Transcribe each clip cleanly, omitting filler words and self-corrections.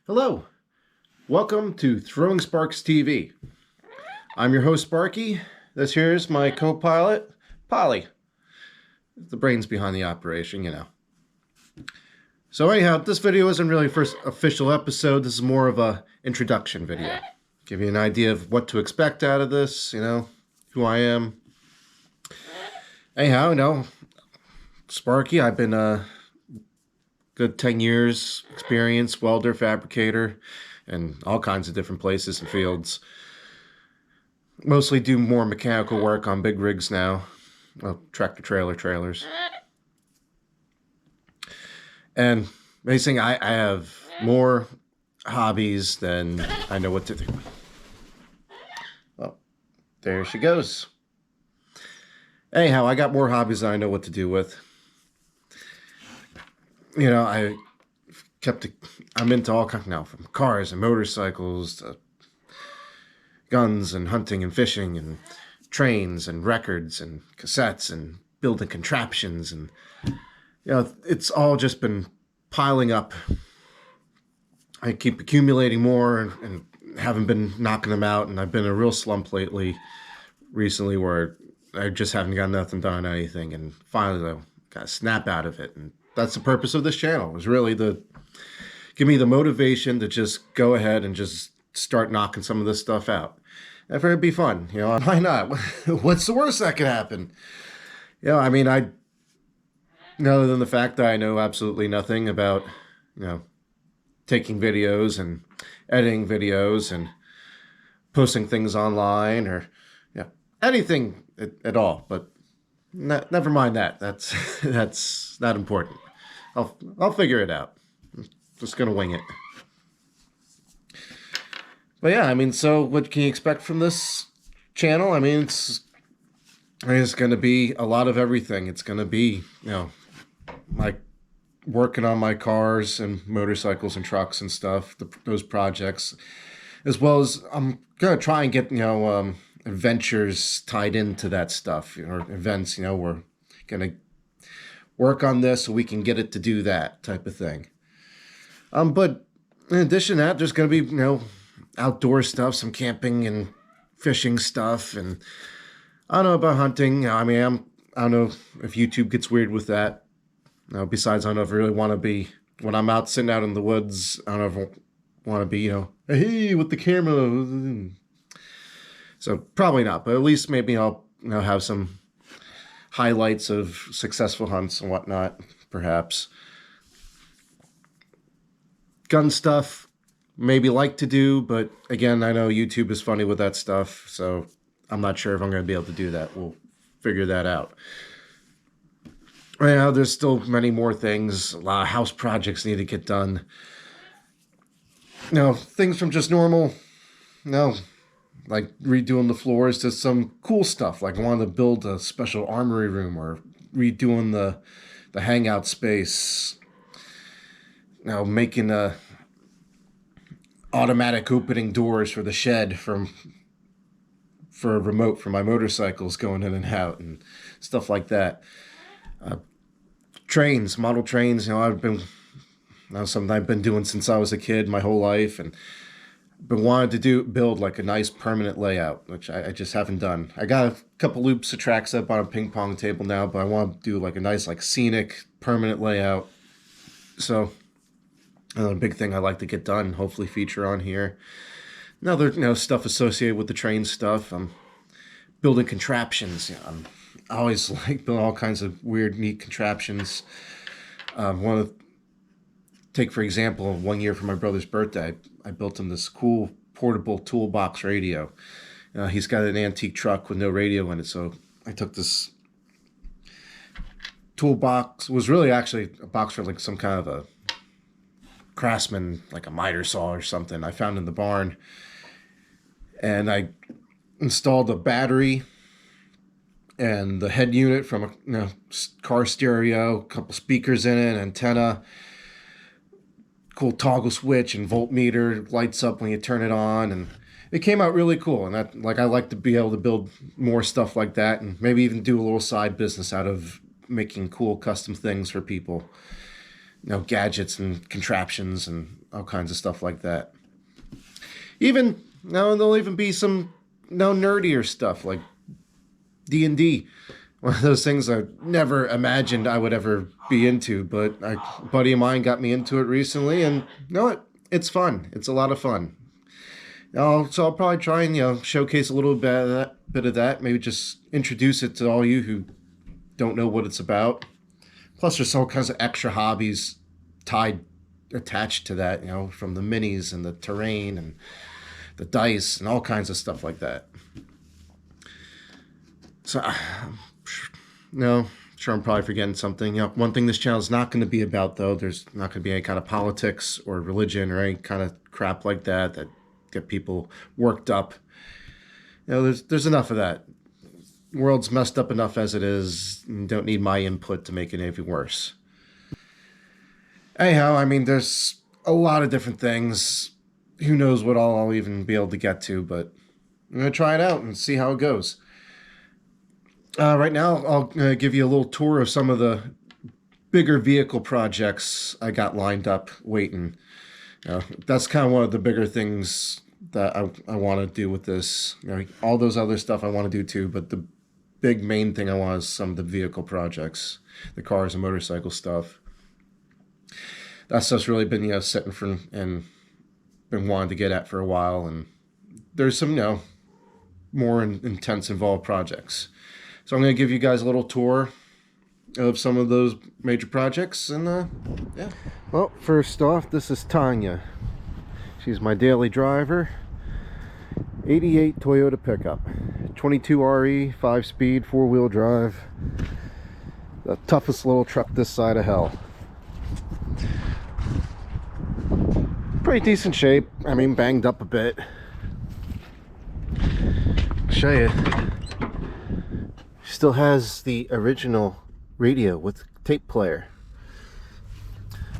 Hello, welcome to Throwing Sparks TV. I'm your host, Sparky. This here's my co-pilot, Polly. The brains behind the operation. So anyhow, this video isn't really first official episode. This is more of a introduction video. Give you an idea of what to expect out of this, who I am. Anyhow, Sparky, I've been a good 10 years experience, welder, fabricator, and all kinds of different places and fields. Mostly do more mechanical work on big rigs now. Well, tractor trailers. And basically, I have more hobbies than I know what to do. Well, there she goes. Anyhow, I got more hobbies than I know what to do with. I'm into all kinds now, from cars and motorcycles to guns and hunting and fishing and trains and records and cassettes and building contraptions. And, it's all just been piling up. I keep accumulating more and haven't been knocking them out. And I've been in a real slump recently, where I just haven't got nothing done on anything. And finally, I got to snap out of it. And that's the purpose of this channel, was really to give me the motivation to just go ahead and just start knocking some of this stuff out. And for it to be fun, why not? What's the worst that could happen? Other than the fact that I know absolutely nothing about, taking videos and editing videos and posting things online or, anything at all. But never mind that. That's not important. I'll figure it out. I'm just gonna wing it. But yeah, so what can you expect from this channel? It's going to be a lot of everything. It's going to be, like working on my cars and motorcycles and trucks and stuff, those projects, as well as I'm going to try and get, adventures tied into that stuff, or events, we're going to work on this so we can get it to do that type of thing. But in addition to that, there's going to be, outdoor stuff, some camping and fishing stuff, and I don't know about hunting. I don't know if YouTube gets weird with that. Besides, I don't know if I really want to be, when I'm out sitting out in the woods, I don't know if I want to be, hey, with the camera. So probably not, but at least maybe I'll have some highlights of successful hunts and whatnot, perhaps. Gun stuff, maybe like to do, but again, I know YouTube is funny with that stuff, so I'm not sure if I'm going to be able to do that. We'll figure that out. Right now, there's still many more things. A lot of house projects need to get done. Things from just normal, like redoing the floors, to some cool stuff, like I wanted to build a special armory room, or redoing the hangout space. Making automatic opening doors for the shed for a remote for my motorcycles going in and out and stuff like that. Trains, model trains, something I've been doing since I was a kid, my whole life, and been wanting to build like a nice permanent layout, which I just haven't done. I got a couple loops of tracks up on a ping pong table now, but I want to do like a nice, like, scenic permanent layout. So another big thing I'd like to get done, hopefully feature on here. Another, stuff associated with the train stuff. I'm building contraptions. I always like building all kinds of weird, neat contraptions. Take, for example, 1 year for my brother's birthday, I built him this cool portable toolbox radio. He's got an antique truck with no radio in it, so I took this toolbox. It was really actually a box for like some kind of a Craftsman, like a miter saw or something I found in the barn, and I installed a battery and the head unit from a car stereo, a couple speakers in it, antenna, cool toggle switch and voltmeter, lights up when you turn it on, and it came out really cool. And I like to be able to build more stuff like that, and maybe even do a little side business out of making cool custom things for people. gadgets and contraptions and all kinds of stuff like that. Even now, there'll even be some nerdier stuff like D&D. One of those things I never imagined I would ever be into, but a buddy of mine got me into it recently, and it's fun. It's a lot of fun. So I'll probably try and showcase a little bit of that. Maybe just introduce it to all you who don't know what it's about. Plus, there's all kinds of extra hobbies attached to that. From the minis and the terrain and the dice and all kinds of stuff like that. So, no, sure I'm probably forgetting something. One thing this channel is not going to be about, though, there's not going to be any kind of politics or religion or any kind of crap like that get people worked up. There's enough of that. The world's messed up enough as it is. And don't need my input to make it anything worse. Anyhow, I mean, there's a lot of different things. Who knows what all I'll even be able to get to, but I'm going to try it out and see how it goes. Right now, I'll give you a little tour of some of the bigger vehicle projects I got lined up waiting. That's kind of one of the bigger things that I want to do with this. All those other stuff I want to do too, but the big main thing I want is some of the vehicle projects, the cars and motorcycle stuff. That stuff's really been sitting for and been wanting to get at for a while, and there's some more intense involved projects. So I'm going to give you guys a little tour of some of those major projects, and yeah. Well, first off, this is Tanya. She's my daily driver. 88 Toyota pickup, 22 RE, 5-speed, 4-wheel drive. The toughest little truck this side of hell. Pretty decent shape. I mean, banged up a bit. Show you. Still has the original radio with tape player.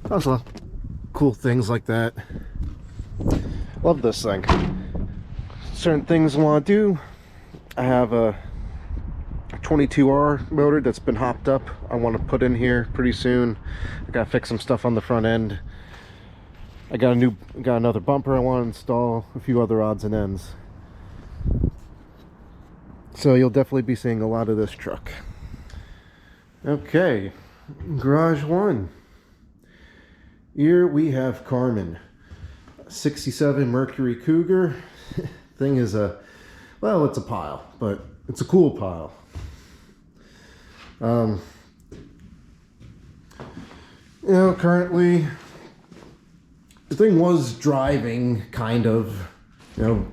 Also, cool things like that. Love this thing. Certain things I want to do. I have a 22R motor that's been hopped up. I want to put in here pretty soon. I gotta fix some stuff on the front end. I got another bumper I want to install. A few other odds and ends. So you'll definitely be seeing a lot of this truck. Okay, garage one. Here we have Carmen, 67 Mercury Cougar. Thing is well, it's a pile, but it's a cool pile. Currently the thing was driving, kind of.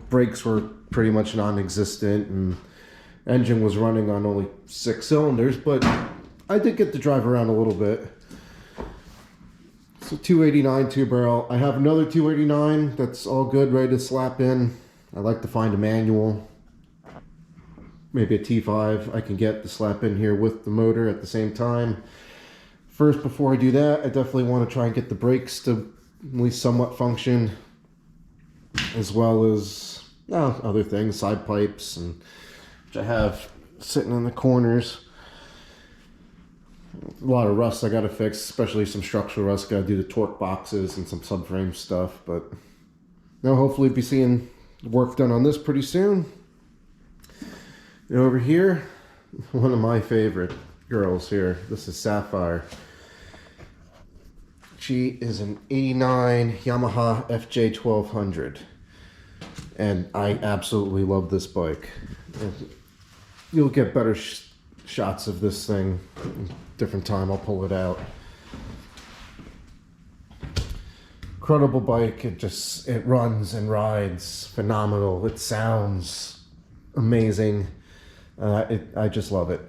Brakes were pretty much non-existent, and engine was running on only 6 cylinders, but I did get to drive around a little bit. It's a 289 2-barrel. I have another 289 that's all good, ready to slap in. I like to find a manual, maybe a T5 I can get to slap in here with the motor at the same time. First, before I do that, I definitely want to try and get the brakes to at least somewhat function, as well as other things, side pipes, and which I have sitting in the corners. A lot of rust I gotta fix, especially some structural rust. Gotta do the torque boxes and some subframe stuff, but hopefully be seeing work done on this pretty soon. And over here, one of my favorite girls here. This is Sapphire. She is an 89 Yamaha FJ1200, and I absolutely love this bike. You'll get better shots of this thing different time. I'll pull it out. Incredible bike. It runs and rides phenomenal. It sounds amazing. I just love it.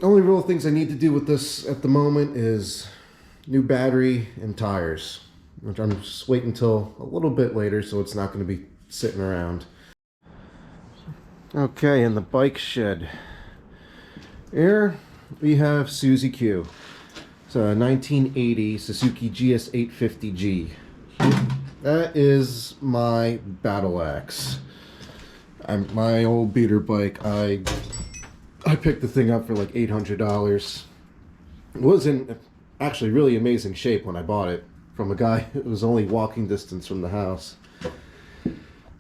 Only real things I need to do with this at the moment is new battery and tires, which I'm just waiting until a little bit later, so it's not going to be sitting around. Okay, in the bike shed here we have Suzy Q. It's a 1980 Suzuki GS850G. That is my battle axe. My old beater bike. I picked the thing up for like $800. It wasn't actually really amazing shape when I bought it from a guy who was only walking distance from the house.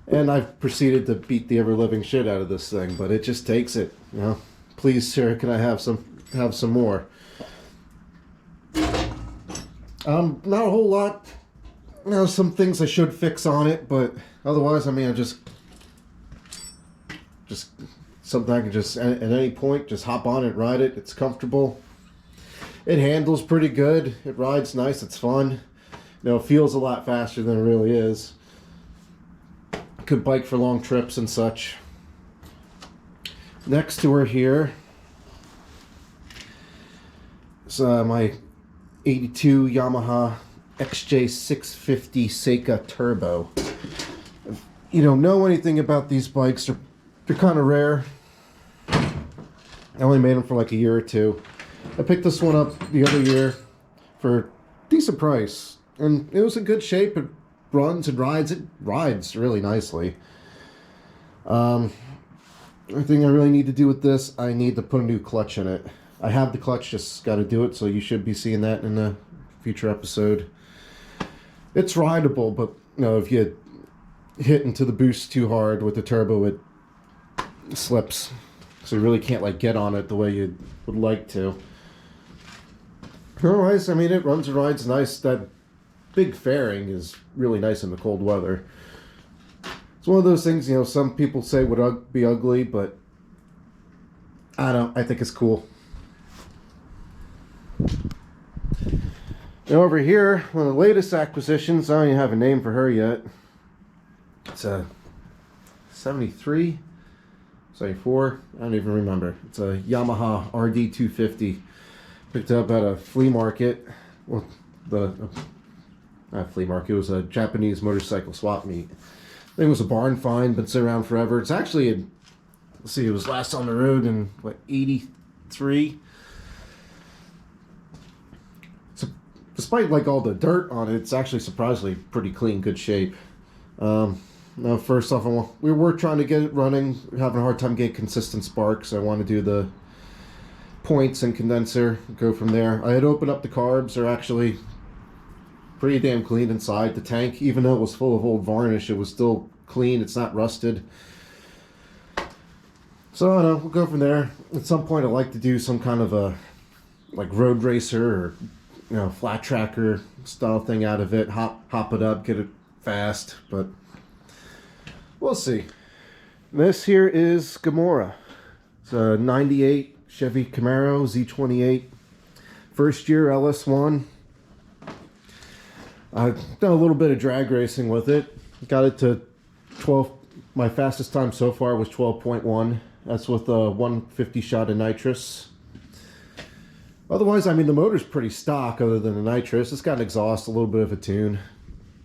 And I've proceeded to beat the ever-living shit out of this thing, but it just takes it, you know. Please, sir, can I have some more? Not a whole lot. You know, some things I should fix on it, but otherwise, I mean, I just something I can just at any point just hop on it, ride it. It's comfortable. It handles pretty good. It rides nice. It's fun. You know, it feels a lot faster than it really is. Could bike for long trips and such. Next to her here is my 82 Yamaha XJ650 Seika Turbo. If you don't know anything about these bikes, they're kind of rare. I only made them for like a year or two. I picked this one up the other year for a decent price, and it was in good shape. It runs and rides. It rides really nicely. The thing I really need to do with this, I need to put a new clutch in it. I have the clutch, just got to do it, so you should be seeing that in a future episode. It's rideable, but you know, if you hit into the boost too hard with the turbo, it slips. So you really can't like get on it the way you would like to. Otherwise, I mean, it runs and rides nice. That big fairing is really nice in the cold weather. It's one of those things, you know, some people say would be ugly, but I don't. I think it's cool. And over here, one of the latest acquisitions, I don't even have a name for her yet. It's a 73, 74, I don't even remember. It's a Yamaha RD250. Picked up at a flea market. Well, not flea market, it was a Japanese motorcycle swap meet. I think it was a barn find, been sitting around forever. It's actually, let's see, it was last on the road in, what, 83? So, despite like all the dirt on it, it's actually surprisingly pretty clean, good shape. Now, first off, we were trying to get it running, having a hard time getting consistent spark, so I want to do the points and condenser, go from there. I had opened up the carbs, they're actually pretty damn clean inside. The tank, even though it was full of old varnish, it was still clean, it's not rusted. So I don't know, we'll go from there. At some point I'd like to do some kind of a like road racer or, you know, flat tracker style thing out of it, hop it up, get it fast, but we'll see. This here is Gamora. It's a 98 Chevy Camaro Z28, first year LS1. I've done a little bit of drag racing with it. Got it to 12. My fastest time so far was 12.1. That's with a 150 shot of nitrous. Otherwise, I mean, the motor's pretty stock other than the nitrous. It's got an exhaust, a little bit of a tune.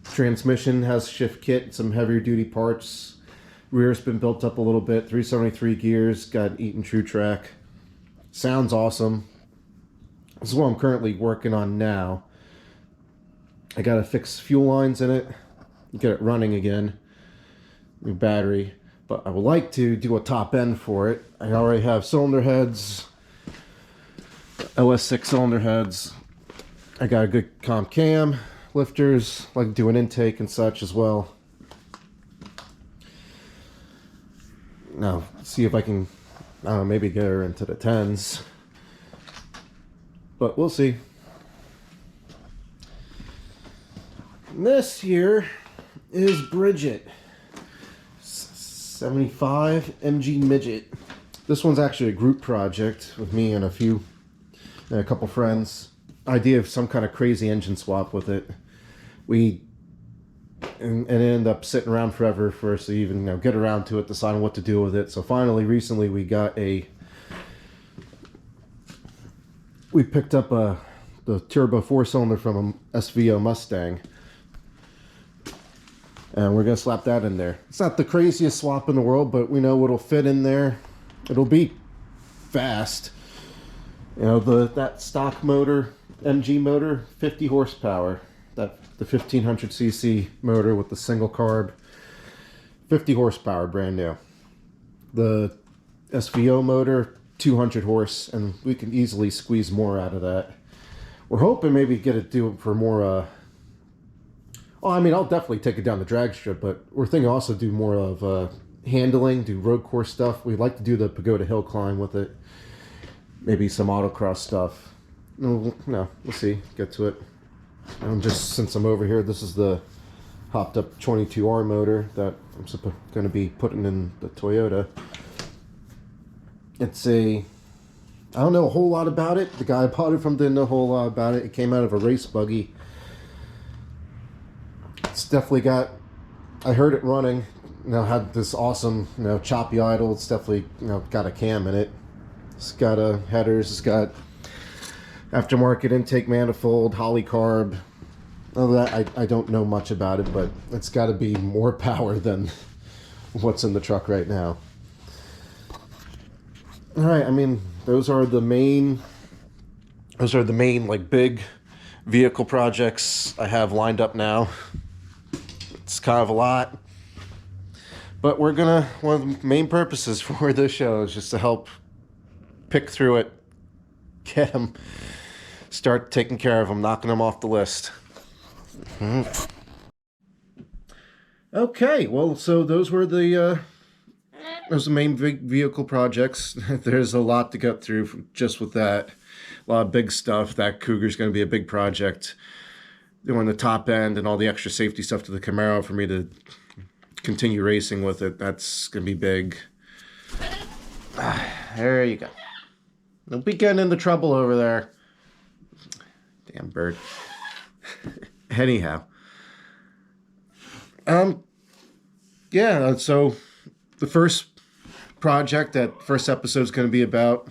Transmission has shift kit, some heavier duty parts. Rear's been built up a little bit. 373 gears, got Eaton True Track. Sounds awesome. This is what I'm currently working on now. I gotta fix fuel lines in it, get it running again, new battery, but I would like to do a top end for it. I already have cylinder heads, LS6 cylinder heads. I got a good comp cam, lifters, like to do an intake and such as well. Now, see if I can, I don't know, maybe get her into the 10s, but we'll see. This here is Bridget, 75 MG Midget. This one's actually a group project with me and a couple friends. Idea of some kind of crazy engine swap with it. We and it ended up sitting around forever for us to even, you know, get around to it, decide what to do with it. So finally, recently, we picked up the turbo 4-cylinder from a SVO Mustang. And we're going to slap that in there. It's not the craziest swap in the world, but we know it'll fit in there. It'll be fast. You know, that stock motor, MG motor, 50 horsepower. The 1500cc motor with the single carb, 50 horsepower, brand new. The SVO motor, 200 horse, and we can easily squeeze more out of that. we're hoping maybe get it due for more. Oh, I mean, I'll definitely take it down the drag strip, but we're thinking also do more of handling, do road course stuff. We'd like to do the Pagoda Hill climb with it, maybe some autocross stuff. No, we'll see. Get to it. And just since I'm over here, this is the hopped up 22R motor that I'm going to be putting in the Toyota. It's I don't know a whole lot about it. The guy I bought it from didn't know a whole lot about it. It came out of a race buggy. It's definitely got, I heard it running, had this awesome, choppy idle. It's definitely, got a cam in it. It's got headers. It's got aftermarket intake manifold, Holly carb. Other than that, I don't know much about it, but it's got to be more power than what's in the truck right now. All right, I mean, those are the main like big vehicle projects I have lined up now. It's kind of a lot, but one of the main purposes for this show is just to help pick through it, get them, start taking care of them, knocking them off the list. Okay, well, so those were the main big vehicle projects. There's a lot to get through just with that. A lot of big stuff. That Cougar's going to be a big project. Doing the top end and all the extra safety stuff to the Camaro for me to continue racing with it. That's going to be big. There you go. Don't be getting into trouble over there. Damn bird. Anyhow. Yeah, so the first project, that first episode is going to be about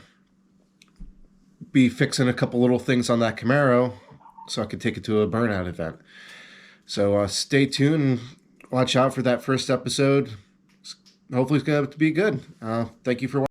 fixing a couple little things on that Camaro so I could take it to a burnout event. So stay tuned and watch out for that first episode. Hopefully it's going to be good. Thank you for watching.